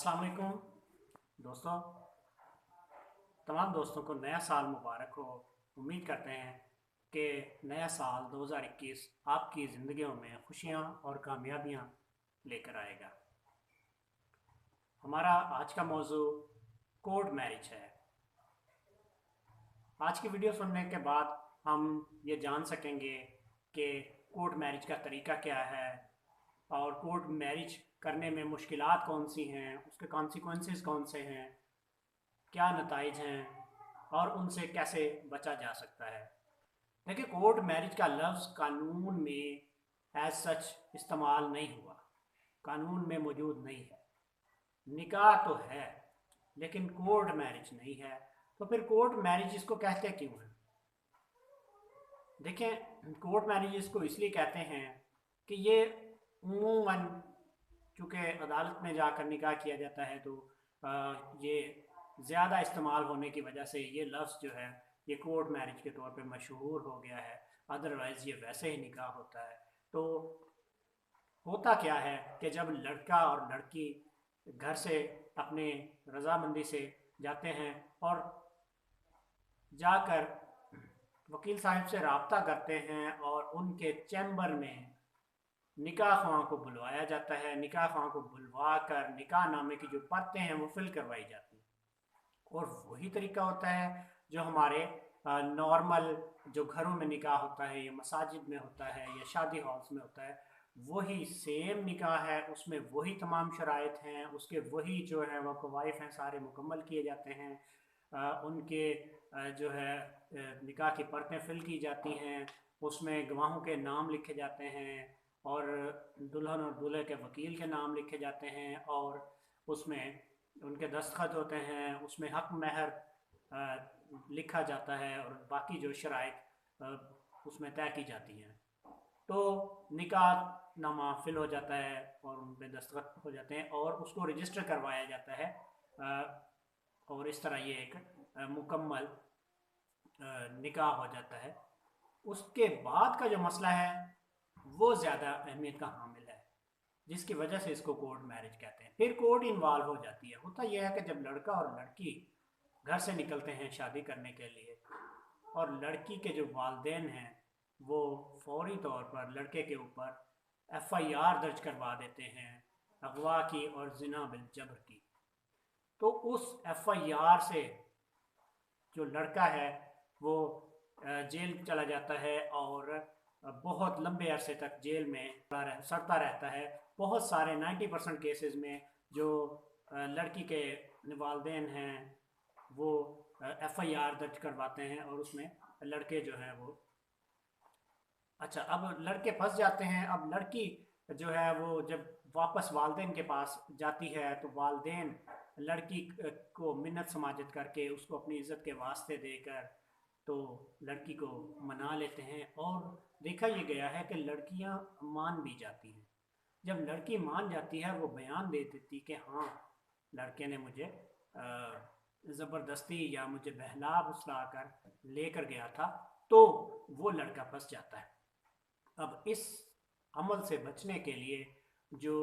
अस्सलाम वालेकुम दोस्तों। तमाम दोस्तों को नया साल मुबारक हो। उम्मीद करते हैं कि नया साल 2021 आपकी ज़िंदगियों में खुशियाँ और कामयाबियाँ लेकर आएगा। हमारा आज का मौजू कोर्ट मैरिज है। आज की वीडियो सुनने के बाद हम ये जान सकेंगे कि कोर्ट मैरिज का तरीका क्या है और कोर्ट मैरिज करने में मुश्किलात कौन सी हैं, उसके कॉन्सिक्वेंसेस कौन से हैं, क्या नताइज हैं और उनसे कैसे बचा जा सकता है। देखिए, कोर्ट मैरिज का लफ्ज़ कानून में एज सच इस्तेमाल नहीं हुआ, कानून में मौजूद नहीं है। निकाह तो है लेकिन कोर्ट मैरिज नहीं है। तो फिर कोर्ट मैरिज इसको कहते क्यों हैं? देखें, कोर्ट मैरिज इसको इसलिए कहते हैं कि ये उमूमन चूँकि अदालत में जाकर निकाह किया जाता है तो ये ज़्यादा इस्तेमाल होने की वजह से ये लफ्ज़ जो है ये कोर्ट मैरिज के तौर पे मशहूर हो गया है। अदरवाइज़ ये वैसे ही निकाह होता है। तो होता क्या है कि जब लड़का और लड़की घर से अपने रज़ामंदी से जाते हैं और जाकर वकील साहब से रब्ता करते हैं और उनके चैम्बर में निकाह ख्वाह को बुलवाया जाता है। निकाह ख्वाह को बुलवा कर निकाह नामे की जो परतें हैं वो फिल करवाई जाती हैं और वही तरीका होता है जो हमारे नॉर्मल जो घरों में निकाह होता है या मसाजिद में होता है या शादी हॉल्स में होता है, वही सेम निकाह है। उसमें वही तमाम शराइत हैं, उसके वही जो है वो कवाइफ हैं सारे मुकम्मल किए जाते हैं। उनके जो है निकाह की परतें फिल की जाती हैं, उसमें गवाहों के नाम लिखे जाते हैं और दुल्हन और दूल्हे के वकील के नाम लिखे जाते हैं और उसमें उनके दस्तखत होते हैं। उसमें हक महर लिखा जाता है और बाकी जो शराइत उसमें तय की जाती हैं। तो निकाह नामा फिल हो जाता है और उन पर दस्तखत हो जाते हैं और उसको रजिस्टर करवाया जाता है और इस तरह ये एक मुकम्मल निकाह हो जाता है। उसके बाद का जो मसला है वो ज़्यादा अहमियत का हामिल है, जिसकी वजह से इसको कोर्ट मैरिज कहते हैं। फिर कोर्ट इन्वॉल्व हो जाती है। होता यह है कि जब लड़का और लड़की घर से निकलते हैं शादी करने के लिए और लड़की के जो वालिदैन हैं वो फौरी तौर पर लड़के के ऊपर FIR दर्ज करवा देते हैं अगवा की और ज़िना बिल जबर की। तो उस FIR से जो लड़का है वो जेल चला जाता है और बहुत लंबे अरसे तक जेल में सड़ता रहता है। बहुत सारे 90% केसेस में जो लड़की के वालिदैन हैं वो FIR दर्ज करवाते हैं और उसमें लड़के जो हैं वो अब लड़के फंस जाते हैं। अब लड़की जो है वो जब वापस वालिदैन के पास जाती है तो वालिदैन लड़की को मिन्नत समाजत करके उसको अपनी इज़्ज़त के वास्ते देकर तो लड़की को मना लेते हैं। और देखा ये गया है कि लड़कियां मान भी जाती हैं। जब लड़की मान जाती है वो बयान दे देती कि हाँ, लड़के ने मुझे ज़बरदस्ती या मुझे बहला फुसला कर लेकर गया था, तो वो लड़का फंस जाता है। अब इस अमल से बचने के लिए जो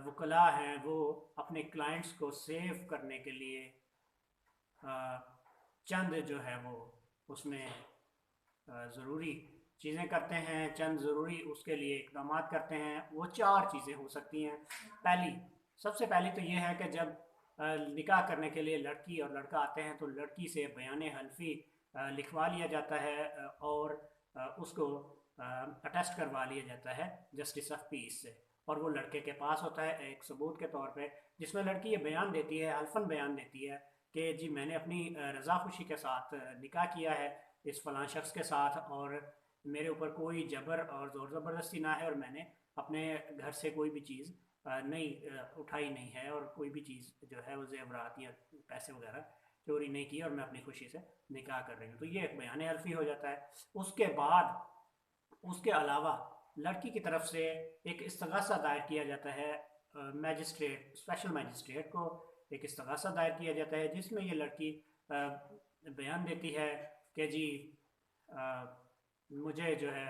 वकला हैं वो अपने क्लाइंट्स को सेव करने के लिए चंद जो है वो उसमें ज़रूरी चीज़ें करते हैं, चंद ज़रूरी उसके लिए इकदाम करते हैं। वो 4 चीज़ें हो सकती हैं। सबसे पहली तो ये है कि जब निकाह करने के लिए लड़की और लड़का आते हैं तो लड़की से बयान हल्फी लिखवा लिया जाता है और उसको अटेस्ट करवा लिया जाता है जस्टिस ऑफ पीस से, और वो लड़के के पास होता है एक सबूत के तौर पे, जिसमें लड़की ये बयान देती है, हल्फन बयान देती है कि जी मैंने अपनी रज़ा खुशी के साथ निकाह किया है इस फलां शख्स के साथ और मेरे ऊपर कोई जबर और ज़ोर ज़बरदस्ती ना है और मैंने अपने घर से कोई भी चीज़ नहीं उठाई नहीं है और कोई भी चीज़ जो है वो ज़ेवरात या पैसे वगैरह चोरी नहीं की और मैं अपनी खुशी से निकाह कर रही हूँ। तो ये एक बयान हल्फी हो जाता है। उसके बाद उसके अलावा लड़की की तरफ से एक इस्तग़ासा दायर किया जाता है मैजिस्ट्रेट, स्पेशल मैजिस्ट्रेट को एक इस्तग़ासा दायर किया जाता है जिसमें ये लड़की बयान देती है कि जी मुझे जो है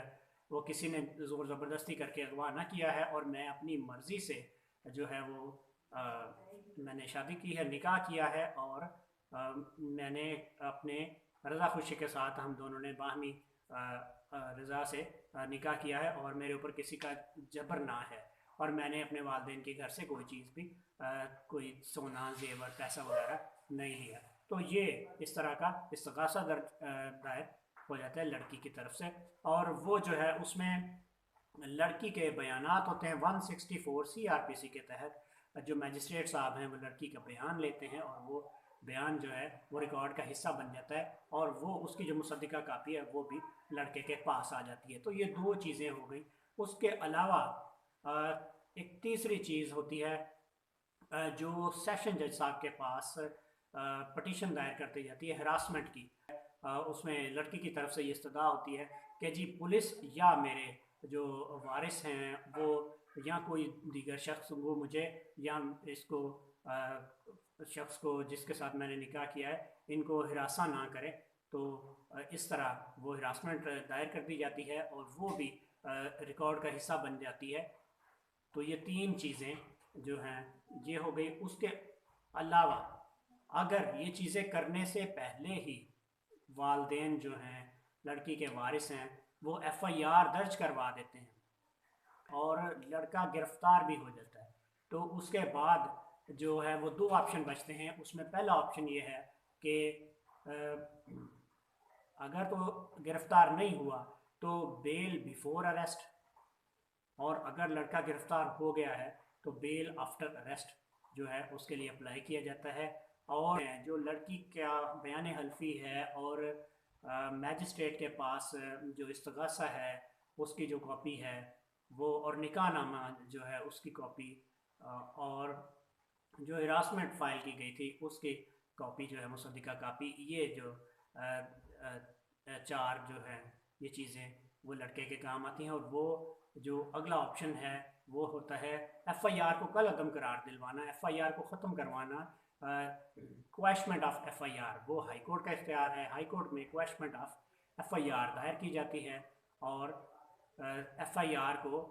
वो किसी ने ज़ोर ज़बरदस्ती करके अगवा ना किया है और मैं अपनी मर्ज़ी से जो है वो मैंने शादी की है, निकाह किया है, और मैंने अपने रज़ा खुशी के साथ हम दोनों ने बाहमी रज़ा से निकाह किया है, और मेरे ऊपर किसी का जबर ना है, और मैंने अपने वालिदैन के घर से कोई चीज़ भी कोई सोना जेवर पैसा वगैरह नहीं लिया। तो ये इस तरह का इस्तग़ासा दायर हो जाता है लड़की की तरफ से, और वो जो है उसमें लड़की के बयानात होते हैं 164 CRPC के तहत। जो मैजिस्ट्रेट साहब हैं वो लड़की का बयान लेते हैं, और वो बयान जो है वो रिकॉर्ड का हिस्सा बन जाता है, और वो उसकी जो मुसद्दिका कापी है वो भी लड़के के पास आ जाती है। तो ये दो चीज़ें हो गई। उसके अलावा एक तीसरी चीज़ होती है, जो सेशन जज साहब के पास पटिशन दायर करती जाती है हरासमेंट की। उसमें लड़की की तरफ से ये इस्तदा होती है कि जी पुलिस या मेरे जो वारिस हैं वो या कोई दीगर शख्स वो मुझे या इसको शख्स को जिसके साथ मैंने निकाह किया है इनको हिरासा ना करें। तो इस तरह वो हिरासमेंट दायर कर दी जाती है, और वो भी रिकॉर्ड का हिस्सा बन जाती है। तो ये तीन चीज़ें जो हैं ये हो गई। उसके अलावा अगर ये चीज़ें करने से पहले ही वालदेन जो हैं लड़की के वारिस हैं वो FIR दर्ज करवा देते हैं और लड़का गिरफ्तार भी हो जाता है, तो उसके बाद जो है वो दो ऑप्शन बचते हैं। उसमें पहला ऑप्शन ये है कि अगर तो गिरफ्तार नहीं हुआ तो बेल बिफोर अरेस्ट, और अगर लड़का गिरफ्तार हो गया है तो बेल आफ्टर अरेस्ट जो है उसके लिए अप्लाई किया जाता है। और जो लड़की का बयान हल्फी है और मैजिस्ट्रेट के पास जो इस्तग़ासा है उसकी जो कॉपी है वो, और निकाह नामा जो है उसकी कॉपी, और जो हिरासमेंट फ़ाइल की गई थी उसकी कॉपी जो है मुसद्दिका कॉपी, ये जो चार जो है ये चीज़ें वो लड़के के काम आती हैं। और वो जो अगला ऑप्शन है वो होता है FIR को कल अदम करार दिलवाना, FIR को ख़त्म करवाना, क्वैशमेंट ऑफ FIR वो हाई कोर्ट का इख्तियार है। हाई कोर्ट में क्वैशमेंट ऑफ FIR दायर की जाती है, और FIR को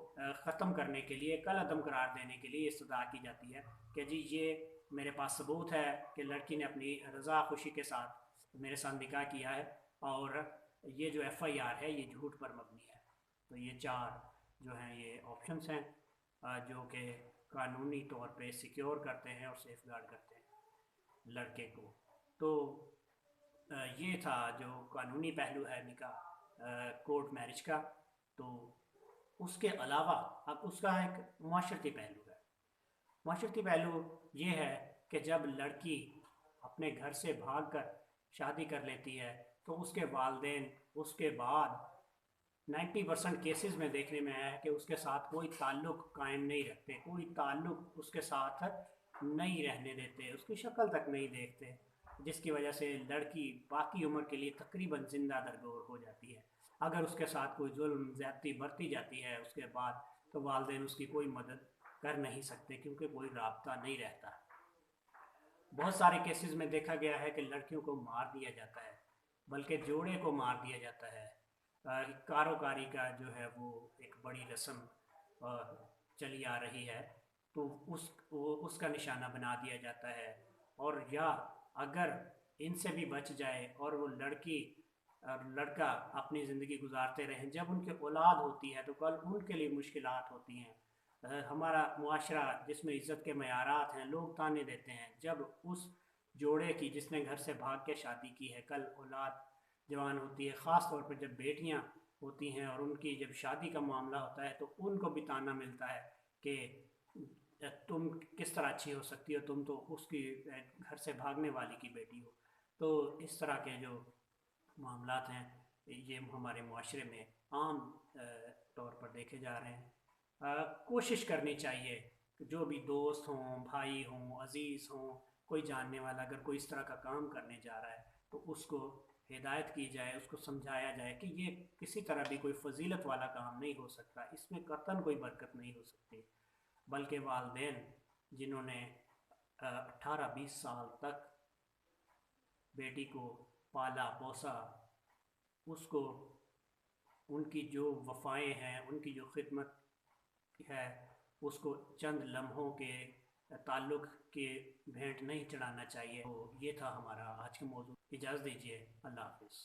ख़त्म करने के लिए, कल अदम करार देने के लिए इस्तदा की जाती है कि जी ये मेरे पास सबूत है कि लड़की ने अपनी रज़ा खुशी के साथ मेरे साथ निकाह किया है, और ये जो FIR है ये झूठ पर मबनी है। तो ये चार जो हैं ये ऑप्शंस हैं जो कि कानूनी तौर पे सिक्योर करते हैं और सेफ गार्ड करते हैं लड़के को। तो ये था जो कानूनी पहलू है निकाह कोर्ट मैरिज का। तो उसके अलावा अब उसका एक माशरती पहलू है। माशरती पहलू ये है कि जब लड़की अपने घर से भागकर शादी कर लेती है तो उसके वालिदैन उसके बाद 90% केसेस में देखने में आया है कि उसके साथ कोई ताल्लुक़ कायम नहीं रखते, कोई ताल्लुक़ उसके साथ नहीं रहने देते, उसकी शक्ल तक नहीं देखते, जिसकी वजह से लड़की बाकी उम्र के लिए तकरीबन ज़िंदा दरगोर हो जाती है। अगर उसके साथ कोई जुल्म ज़्यादती बरती जाती है उसके बाद तो वालिदैन उसकी कोई मदद कर नहीं सकते क्योंकि कोई राब्ता नहीं रहता। बहुत सारे केसेस में देखा गया है कि लड़कियों को मार दिया जाता है, बल्कि जोड़े को मार दिया जाता है। कारोकारी का जो है वो एक बड़ी रस्म चली आ रही है, तो उसका निशाना बना दिया जाता है। और या अगर इनसे भी बच जाए और वो लड़की लड़का अपनी ज़िंदगी गुजारते रहें, जब उनकी औलाद होती है तो कल उनके लिए मुश्किलात होती हैं। हमारा मुआशरा जिसमें इज़्ज़त के मयारात हैं, लोग ताने देते हैं, जब उस जोड़े की जिसने घर से भाग के शादी की है कल औलाद जवान होती है, ख़ास तौर पर जब बेटियां होती हैं और उनकी जब शादी का मामला होता है तो उनको भी ताना मिलता है कि तुम किस तरह अच्छी हो सकती हो, तुम तो उसकी घर से भागने वाली की बेटी हो। तो इस तरह के जो मामलात हैं ये हमारे मुआशरे में आम तौर पर देखे जा रहे हैं। कोशिश करनी चाहिए कि जो भी दोस्त हों, भाई हों, अज़ीज़ हों, कोई जानने वाला अगर कोई इस तरह का काम करने जा रहा है तो उसको हिदायत की जाए, उसको समझाया जाए कि ये किसी तरह भी कोई फजीलत वाला काम नहीं हो सकता, इसमें कतई कोई बरकत नहीं हो सकती, बल्कि वालिदैन जिन्होंने 18-20 साल तक बेटी को पाला पोसा, उसको उनकी जो वफ़ाएं हैं, उनकी जो खिदमत है, उसको चंद लम्हों के ताल्लुक़ की भेंट नहीं चढ़ाना चाहिए। तो ये था हमारा आज का मौजूद। इजाज़त दीजिए। अल्लाह हाफ़िज़।